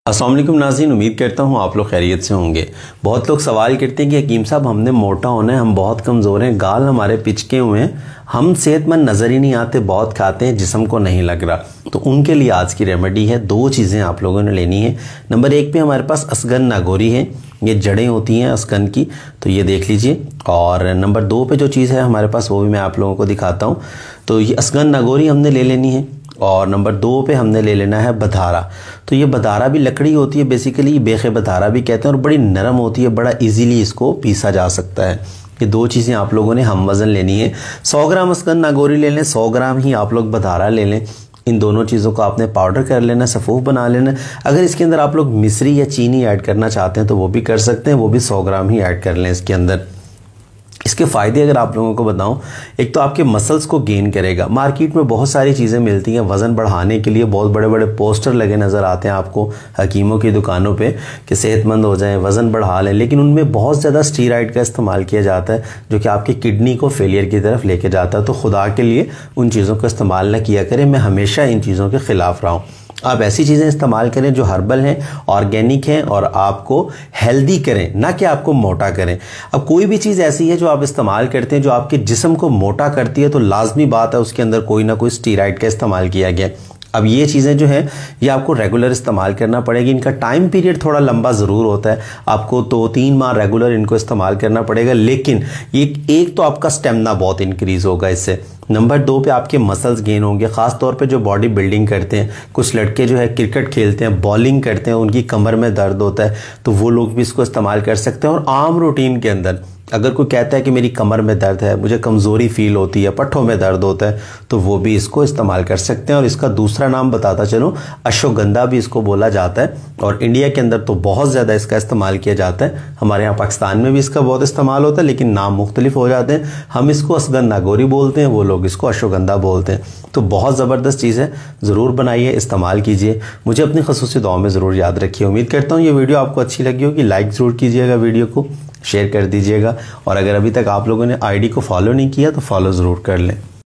अस्सलाम वालेकुम नाज़रीन, उम्मीद करता हूँ आप लोग खैरियत से होंगे। बहुत लोग सवाल करते हैं कि हकीम साहब हमने मोटा होना है, हम बहुत कमज़ोर हैं, गाल हमारे पिचके हुए हैं, हम सेहतमंद नज़र ही नहीं आते, बहुत खाते हैं, जिस्म को नहीं लग रहा। तो उनके लिए आज की रेमेडी है। दो चीज़ें आप लोगों ने लेनी है। नंबर एक पे हमारे पास असगन नागौरी है, ये जड़ें होती हैं असगन की, तो ये देख लीजिए। और नंबर दो पे जो चीज़ है हमारे पास वो भी मैं आप लोगों को दिखाता हूँ। तो ये असगन नागौरी हमने ले लेनी है और नंबर दो पे हमने ले लेना है बधारा। तो ये बधारा भी लकड़ी होती है, बेसिकली बेखे बधारा भी कहते हैं, और बड़ी नरम होती है, बड़ा इजीली इसको पीसा जा सकता है। ये दो चीज़ें आप लोगों ने हम वज़न लेनी है। 100 ग्राम असगन नागौरी ले लें, 100 ग्राम ही आप लोग बधारा ले लें। इन दोनों चीज़ों को आपने पाउडर कर लेना, सफ़ूफ बना लेना। अगर इसके अंदर आप लोग मिश्री या चीनी ऐड करना चाहते हैं तो वो भी कर सकते हैं, वो भी 100 ग्राम ही ऐड कर लें इसके अंदर। इसके फ़ायदे अगर आप लोगों को बताऊं, एक तो आपके मसल्स को गेन करेगा। मार्केट में बहुत सारी चीज़ें मिलती हैं वज़न बढ़ाने के लिए, बहुत बड़े बड़े पोस्टर लगे नज़र आते हैं आपको हकीमों की दुकानों पे कि सेहतमंद हो जाएं, वज़न बढ़ा लें, लेकिन उनमें बहुत ज़्यादा स्टीरॉयड का इस्तेमाल किया जाता है जो कि आपकी किडनी को फेलियर की तरफ लेके जाता है। तो खुदा के लिए उन चीज़ों का इस्तेमाल न किया करें। मैं हमेशा इन चीज़ों के ख़िलाफ़ रहा हूँ। आप ऐसी चीज़ें इस्तेमाल करें जो हर्बल हैं, ऑर्गेनिक हैं और आपको हेल्दी करें, ना कि आपको मोटा करें। अब कोई भी चीज़ ऐसी है जो आप इस्तेमाल करते हैं जो आपके जिस्म को मोटा करती है, तो लाजमी बात है उसके अंदर कोई ना कोई स्टीरॉयड का इस्तेमाल किया गया। अब ये चीज़ें जो हैं ये आपको रेगुलर इस्तेमाल करना पड़ेगी। इनका टाइम पीरियड थोड़ा लंबा ज़रूर होता है, आपको 2-3 माह रेगुलर इनको इस्तेमाल करना पड़ेगा, लेकिन एक तो आपका स्टेमिना बहुत इंक्रीज़ होगा इससे। नंबर 2 पे आपके मसल्स गेन होंगे, ख़ास तौर पे जो बॉडी बिल्डिंग करते हैं। कुछ लड़के जो है क्रिकेट खेलते हैं, बॉलिंग करते हैं, उनकी कमर में दर्द होता है, तो वो लोग भी इसको इस्तेमाल कर सकते हैं। और आम रूटीन के अंदर अगर कोई कहता है कि मेरी कमर में दर्द है, मुझे कमज़ोरी फील होती है, पट्ठों में दर्द होता है, तो वो भी इसको इस्तेमाल कर सकते हैं। और इसका दूसरा नाम बताता चलूँ, अश्वगंधा भी इसको बोला जाता है। और इंडिया के अंदर तो बहुत ज़्यादा इसका इस्तेमाल किया जाता है। हमारे यहाँ पाकिस्तान में भी इसका बहुत इस्तेमाल होता है, लेकिन नाम मुख्तलिफ हो जाते हैं। हम इसको असगन नागौरी बोलते हैं, वो लोग इसको अश्वगंधा बोलते हैं। तो बहुत ज़बरदस्त चीज़ है, ज़रूर बनाइए, इस्तेमाल कीजिए। मुझे अपनी खसूसी दुआ में ज़रूर याद रखिए। उम्मीद करता हूँ ये वीडियो आपको अच्छी लगी होगी। लाइक ज़रूर कीजिएगा, वीडियो को शेयर कर दीजिएगा, और अगर अभी तक आप लोगों ने आईडी को फॉलो नहीं किया तो फॉलो ज़रूर कर लें।